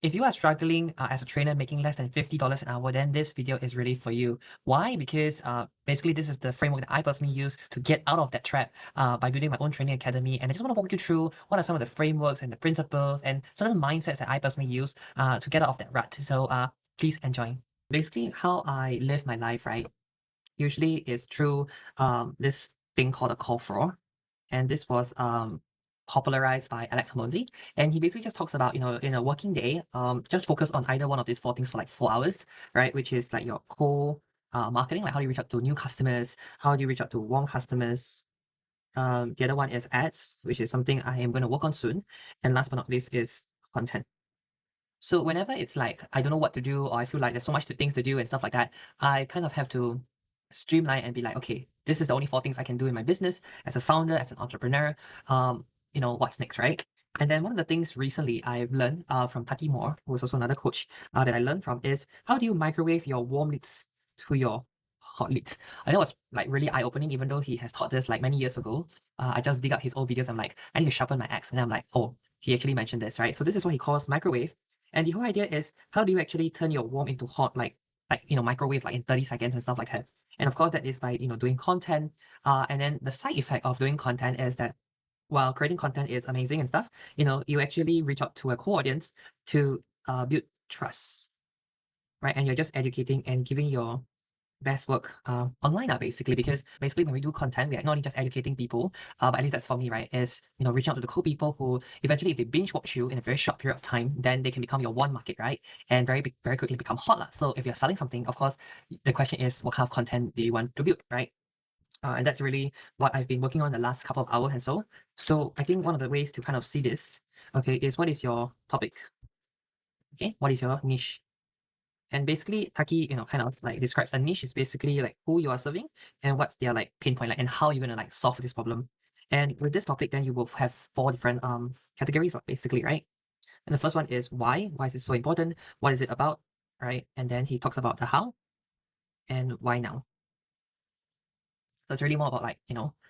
If you are struggling as a trainer making less than $50 an hour, then this video is really for you. Why? Because basically this is the framework that I personally use to get out of that trap by building my own training academy. And I just want to walk you through what are some of the frameworks and the principles and certain mindsets that I personally use to get out of that rut. So please enjoy. Basically, how I live my life, right, usually is through this thing called a call for. And this was popularized by Alex Hormozi, and he basically just talks about, in a working day, just focus on either one of these four things for like 4 hours, right? Which is like your core marketing, like how do you reach out to new customers, how do you reach out to warm customers. The other one is ads, which is something I am going to work on soon, and last but not least is content. So whenever it's like I don't know what to do, or I feel like there's so much things to do and stuff like that, I kind of have to streamline and be like, okay, this is the only 4 things I can do in my business as a founder, as an entrepreneur. What's next, right? And then one of the things recently I've learned from Taki Moore, who is also another coach that I learned from, is how do you microwave your warm leads to your hot leads? I know it's like really eye-opening, even though he has taught this like many years ago. I just dig up his old videos. I'm like, I need to sharpen my axe, and I'm like, oh, he actually mentioned this, right? So this is what he calls microwave. And the whole idea is how do you actually turn your warm into hot, microwave like in 30 seconds and stuff like that. And of course, that is by doing content. And then the side effect of doing content is that while creating content is amazing and stuff, you actually reach out to a core audience to build trust, right? And you're just educating and giving your best work online now, basically, because basically when we do content, we are not only just educating people, but at least that's for me, right, is reaching out to the cool people who eventually, if they binge watch you in a very short period of time, then they can become your one market, right, and very quickly become hot lah. So if you're selling something, of course, the question is what kind of content do you want to build, right? And that's really what I've been working on the last couple of hours and so. So I think one of the ways to kind of see this, okay, is what is your topic? Okay, what is your niche? And basically, Taki, kind of like describes a niche is basically like who you are serving and what's their like pain point, like, and how you're gonna like solve this problem. And with this topic, then you will have 4 different categories, basically, right? And the first one is why. Why is it so important? What is it about, right? And then he talks about the how and why now. So it's really more about like,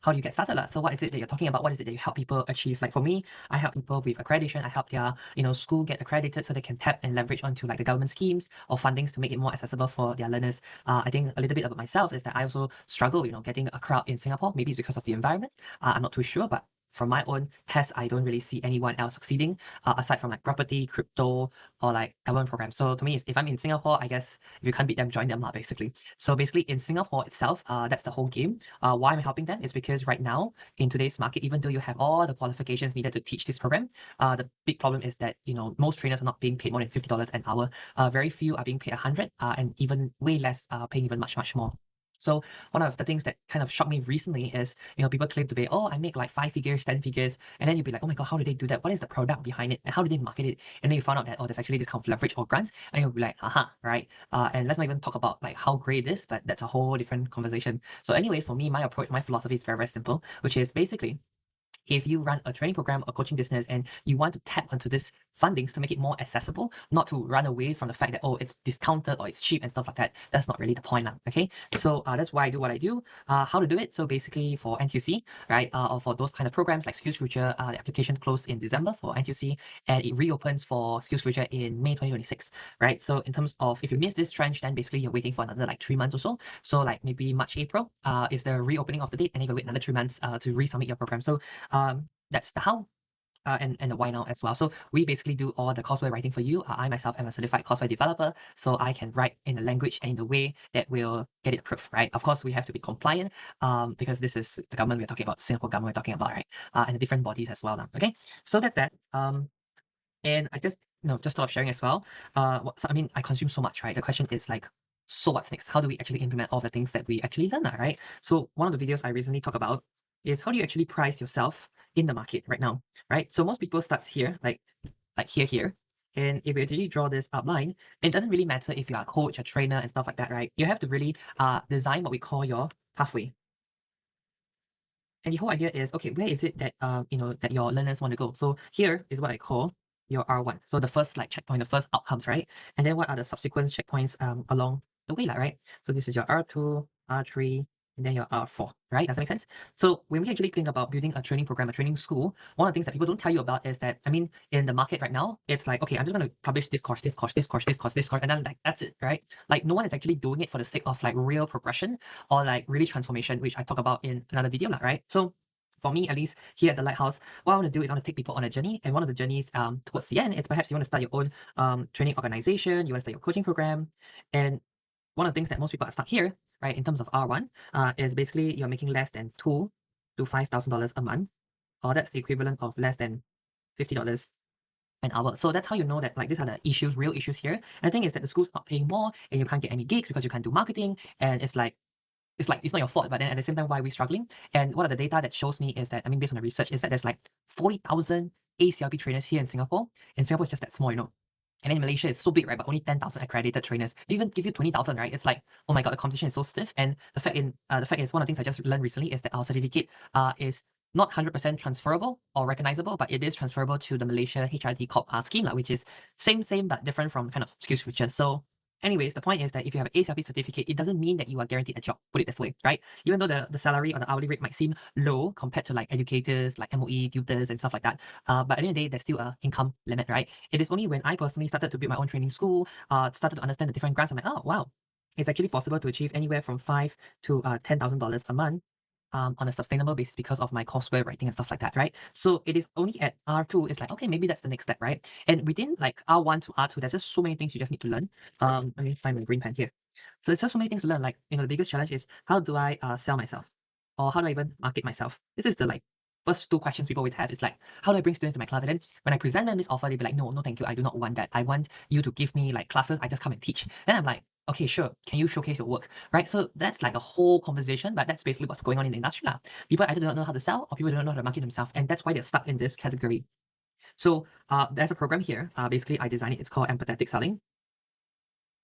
how do you get started lah? So what is it that you're talking about? What is it that you help people achieve? Like for me, I help people with accreditation. I help their, school get accredited so they can tap and leverage onto like the government schemes or fundings to make it more accessible for their learners. I think a little bit about myself is that I also struggle, getting a crowd in Singapore. Maybe it's because of the environment. I'm not too sure, but from my own test, I don't really see anyone else succeeding aside from like property, crypto, or like government programs. So to me, if I'm in Singapore, I guess if you can't beat them, join them lah, basically. So basically in Singapore itself, that's the whole game. Why I'm helping them is because right now in today's market, even though you have all the qualifications needed to teach this program, the big problem is that most trainers are not being paid more than $50 an hour. Very few are being paid 100, and even way less paying even much more. So one of the things that kind of shocked me recently is, people claim to be, oh, I make like 5 figures, 10 figures, and then you'll be like, oh my god, how do they do that? What is the product behind it? And how do they market it? And then you found out that, oh, there's actually this kind of leverage or grants, and you'll be like, haha, right? And let's not even talk about like how great it is, but that's a whole different conversation. So anyways, for me, my approach, my philosophy is very, very simple, which is basically, if you run a training program or coaching business and you want to tap onto this fundings to make it more accessible, not to run away from the fact that, oh, it's discounted or it's cheap and stuff like that, that's not really the point now, okay? So that's why I do what I do. How to do it? So basically for NTUC, right, or for those kind of programs like SkillsFuture, the application closed in December for NTUC, and it reopens for SkillsFuture in May 2026, right? So in terms of, if you miss this tranche, then basically you're waiting for another like 3 months or so. So like maybe March, April is the reopening of the date, and you can wait another 3 months to resubmit your program. So that's the how and the why now as well. So we basically do all the courseware writing for you. I myself am a certified courseware developer, so I can write in a language and in the way that will get it approved, right? Of course, we have to be compliant because this is the government we're talking about, the Singapore government we're talking about, right? And the different bodies as well now, okay? So that's that. And I just, just thought of sharing as well. I consume so much, right? The question is like, so what's next? How do we actually implement all the things that we actually learn, right? So one of the videos I recently talked about is how do you actually price yourself in the market right now, right? So most people starts here, like here. And if you actually draw this outline, it doesn't really matter if you are a coach, a trainer, and stuff like that, right? You have to really design what we call your pathway. And the whole idea is, okay, where is it that that your learners want to go? So here is what I call your R1. So the first like checkpoint, the first outcomes, right? And then what are the subsequent checkpoints along the way, right? So this is your R2, R3, and then your R4, right? Does that make sense? So when we actually think about building a training program, a training school, one of the things that people don't tell you about is that, I mean, in the market right now, it's like, okay, I'm just going to publish this course, this course, this course, this course, this course, and then like, that's it, right? Like no one is actually doing it for the sake of like real progression or like really transformation, which I talk about in another video, right? So for me, at least here at the Lighthouse, what I want to do is I want to take people on a journey. And one of the journeys towards the end is perhaps you want to start your own training organization, you want to start your coaching program. And one of the things that most people are stuck here, right, in terms of R1, is basically you're making less than $2,000 to $5,000 a month, or that's the equivalent of less than $50 an hour. So that's how you know that like these are the issues, real issues here. And the thing is that the school's not paying more and you can't get any gigs because you can't do marketing, and it's not your fault, but then at the same time, why are we struggling? And what are the data that shows me is that, I mean, based on the research, is that there's like 40,000 ACLP trainers here in Singapore, and Singapore is just that small, you know. And then in Malaysia, it's so big, right? But only 10,000 accredited trainers. They even give you 20,000, right? It's like, oh my god, the competition is so stiff. And the fact is, one of the things I just learned recently is that our certificate is not 100% transferable or recognizable, but it is transferable to the Malaysia HRD Corp scheme, which is same but different from kind of SkillsFuture. So anyways, the point is that if you have an ACLP certificate, it doesn't mean that you are guaranteed a job, put it this way, right? Even though the salary or the hourly rate might seem low compared to like educators, like MOE, tutors and stuff like that, but at the end of the day, there's still a income limit, right? It is only when I personally started to build my own training school, started to understand the different grants, I'm like, oh wow, it's actually possible to achieve anywhere from $5,000 to $10,000 a month on a sustainable basis because of my courseware writing and stuff like that, right? So it is only at R2, it's like, okay, maybe that's the next step, right? And within like R1 to R2, there's just so many things you just need to learn. Let me find my green pen here. So there's just so many things to learn. Like, you know, the biggest challenge is how do I sell myself? Or how do I even market myself? This is the like first two questions people always have. It's like, how do I bring students to my class? And then when I present them this offer, they'll be like, no, thank you. I do not want that. I want you to give me like classes. I just come and teach. Then I'm like, okay, sure. Can you showcase your work? Right? So that's like a whole conversation, but that's basically what's going on in the industry. People either do not know how to sell or people don't know how to market themselves. And that's why they're stuck in this category. So there's a program here. Basically, I designed it. It's called Empathetic Selling.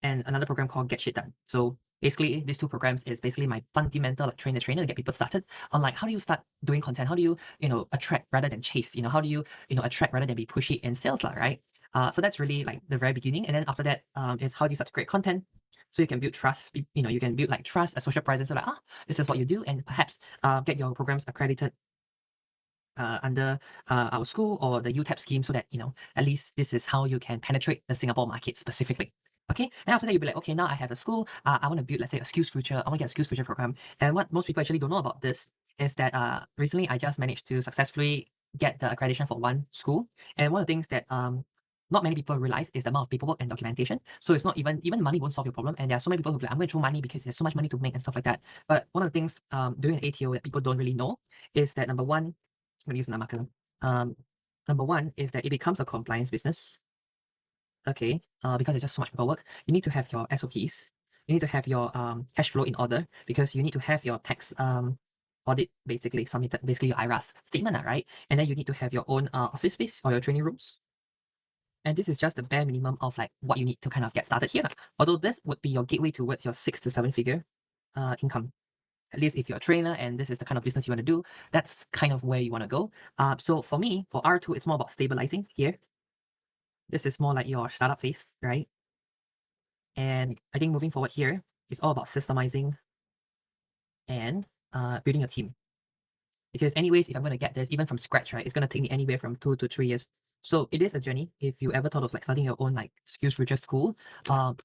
And another program called Get Shit Done. So basically, these two programs is basically my fundamental like train the trainer to get people started on like how do you start doing content? How do you, attract rather than chase? How do you, attract rather than be pushy in sales, right? So that's really like the very beginning. And then after that is how do you start to create content? So you can build trust, you can build like trust, a social presence, so like, this is what you do, and perhaps get your programs accredited under our school or the UTAP scheme so that, at least this is how you can penetrate the Singapore market specifically. Okay, and after that you'll be like, okay, now I have a school, I want to build, let's say, a SkillsFuture, I want to get a SkillsFuture program. And what most people actually don't know about this is that recently I just managed to successfully get the accreditation for one school. And one of the things that not many people realize is the amount of paperwork and documentation. So it's not even money won't solve your problem. And there are so many people who be like, I'm going to throw money because there's so much money to make and stuff like that. But one of the things doing an ATO that people don't really know is that number one, I'm going to use an marker. Number one is that it becomes a compliance business. Okay, because it's just so much paperwork. You need to have your SOPs. You need to have your cash flow in order because you need to have your tax audit basically submitted, basically your IRAS statement, right? And then you need to have your own office space or your training rooms. And this is just the bare minimum of like what you need to kind of get started here. Although this would be your gateway towards your 6 to 7 figure income. At least if you're a trainer and this is the kind of business you want to do, that's kind of where you want to go. So for me, for R2, it's more about stabilizing here. This is more like your startup phase, right? And I think moving forward here is all about systemizing and building a team. Because anyways, if I'm going to get this, even from scratch, right, it's going to take me anywhere from 2 to 3 years. So it is a journey. If you ever thought of like starting your own like SkillsFuture school,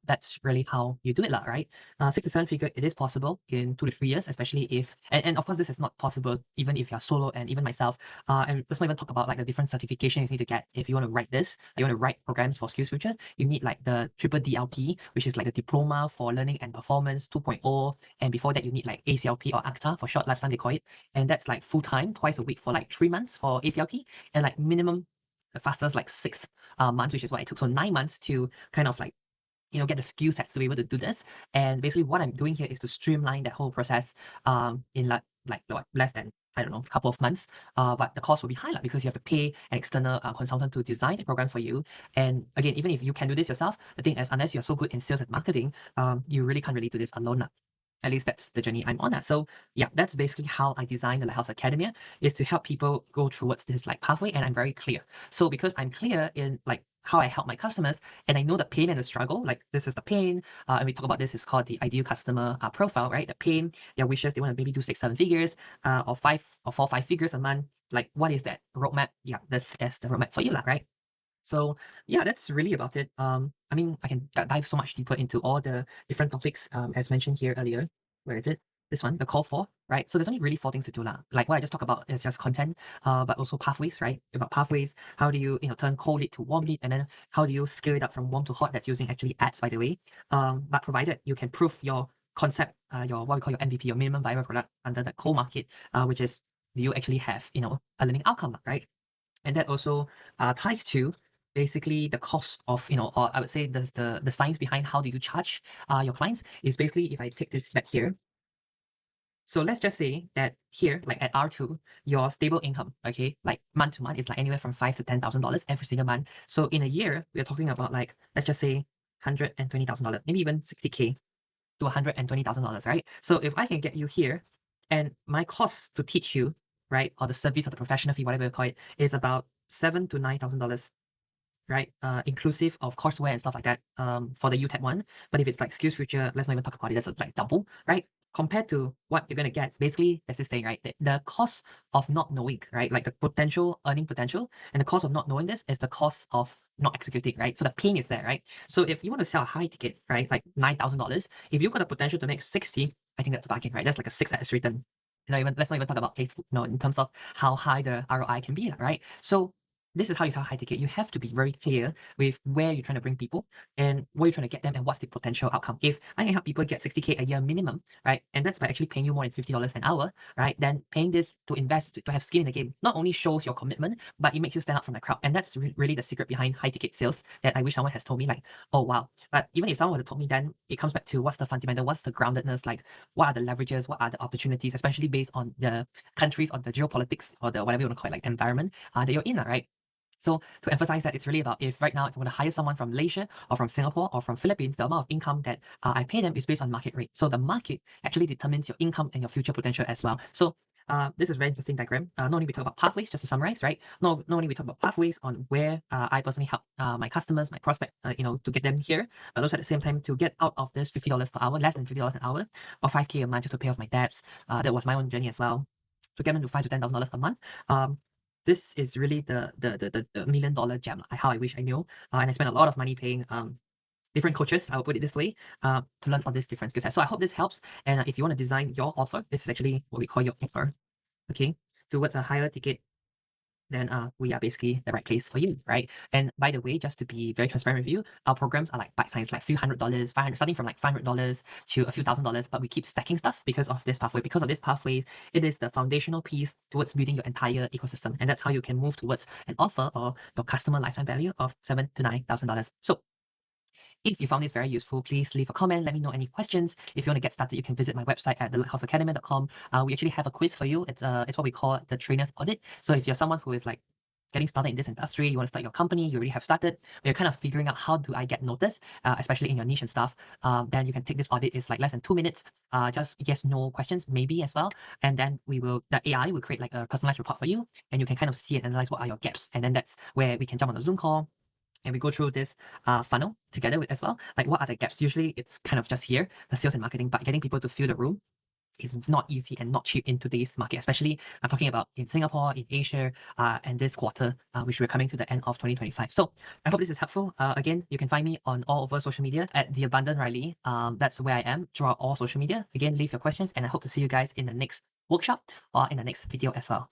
that's really how you do it, right? 6 to 7 figure, it is possible in 2 to 3 years, especially if, and of course this is not possible even if you're solo and even myself. And let's not even talk about like the different certifications you need to get if you want to write this. You want to write programs for SkillsFuture, you need like the triple DLP, which is like the Diploma for Learning and Performance 2.0. And before that, you need like ACLP or ACTA for short, last time they call it. And that's like full time, twice a week for like 3 months for ACLP, and like minimum the fastest like 6 months, which is what it took. So 9 months to kind of like, get the skill sets to be able to do this. And basically what I'm doing here is to streamline that whole process in like less than, I don't know, a couple of months. But the cost will be high because you have to pay an external consultant to design the program for you. And again, even if you can do this yourself, the thing is, unless you're so good in sales and marketing, you really can't really do this alone. At least that's the journey I'm on. So yeah, that's basically how I designed the Lighthouse Academia, is to help people go towards this like pathway, and I'm very clear. So because I'm clear in like how I help my customers, and I know the pain and the struggle. Like this is the pain, and we talk about this is called the ideal customer profile, right? The pain, their wishes, they want to maybe do 6, 7 figures, or 4, 5 figures a month. Like what is that roadmap? Yeah, that's the roadmap for you, lah, right? So yeah, that's really about it. I mean, I can dive so much deeper into all the different topics as mentioned here earlier. Where is it? This one, the call for, right? So there's only really 4 things to do lah. Like what I just talked about is just content, but also pathways, right? About pathways, how do you turn cold lead to warm lead, and then how do you scale it up from warm to hot? That's using actually ads, by the way. But provided you can prove your concept, your what we call your MVP, your minimum viable product under the cold market, which is do you actually have a learning outcome, right? And that also ties to basically the cost of or I would say the science behind how do you charge your clients is basically if I take this back here. So let's just say that here, like at R2, your stable income, okay, like month to month is like anywhere from $5,000 to $10,000 every single month. So in a year, we're talking about like, let's just say $120,000, maybe even 60K to $120,000, right? So if I can get you here and my cost to teach you, right, or the service or the professional fee, whatever you call it, is about $7,000 to $9,000, right? Inclusive of courseware and stuff like that for the UTEP one. But if it's like SkillsFuture, let's not even talk about it. That's like double, right? Compared to what you're gonna get, basically, that's this thing, right? The cost of not knowing, right? Like the potential earning potential, and the cost of not knowing this is the cost of not executing, right? So the pain is there, right? So if you want to sell a high ticket, right, like $9,000, if you've got a potential to make 60, I think that's a bargain, right? That's like a 6x return. Let's not even talk about Facebook, in terms of how high the ROI can be, right? So this is how you sell high ticket. You have to be very clear with where you're trying to bring people and where you're trying to get them and what's the potential outcome. If I can help people get 60K a year minimum, right, and that's by actually paying you more than $50 an hour, right, then paying this to invest, to have skin in the game, not only shows your commitment, but it makes you stand out from the crowd. And that's really the secret behind high ticket sales that I wish someone has told me, like, oh, wow. But even if someone would have told me, then it comes back to what's the fundamental, what's the groundedness, like what are the leverages, what are the opportunities, especially based on the countries or the geopolitics or the whatever you want to call it, like environment that you're in, right? So to emphasize that, it's really about if right now if I want to hire someone from Malaysia or from Singapore or from Philippines, the amount of income that I pay them is based on market rate. So the market actually determines your income and your future potential as well. So this is a very interesting diagram. Not only we talk about pathways, just to summarize, right? Not only we talk about pathways on where I personally help my customers, my prospect, to get them here, but also at the same time to get out of this $50 per hour, less than $50 an hour, or 5K a month just to pay off my debts. That was my own journey as well. To get them to $5,000 to $10,000 per month. This is really the $1,000,000 gem, how I wish I knew. And I spent a lot of money paying different coaches, I will put it this way, to learn all these different skill sets. So I hope this helps. And if you want to design your offer, this is actually what we call your offer, okay, towards a higher ticket, then we are basically the right place for you, right? And by the way, just to be very transparent with you, our programs are like bite size, like few $100s, starting from like $500 to a few $1,000s, but we keep stacking stuff because of this pathway. Because of this pathway, it is the foundational piece towards building your entire ecosystem, and that's how you can move towards an offer or your customer lifetime value of $7,000 to $9,000. So if you found this very useful, please leave a comment. Let me know any questions. If you want to get started, you can visit my website at thelighthouseacademy.com. We actually have a quiz for you. It's what we call the trainer's audit. So if you're someone who is like getting started in this industry, you want to start your company, you already have started, but you're kind of figuring out how do I get noticed, especially in your niche and stuff, then you can take this audit. It's like less than 2 minutes, just yes, no questions, maybe as well. And then the AI will create like a personalized report for you, and you can kind of see and analyze what are your gaps. And then that's where we can jump on a Zoom call and we go through this funnel together with as well. Like what are the gaps? Usually it's kind of just here, the sales and marketing, but getting people to fill the room is not easy and not cheap in today's market, especially I'm talking about in Singapore, in Asia, and this quarter, which we're coming to the end of 2025. So I hope this is helpful. Again, you can find me on all over social media at The Abundant Riley. That's where I am throughout all social media. Again, leave your questions, and I hope to see you guys in the next workshop or in the next video as well.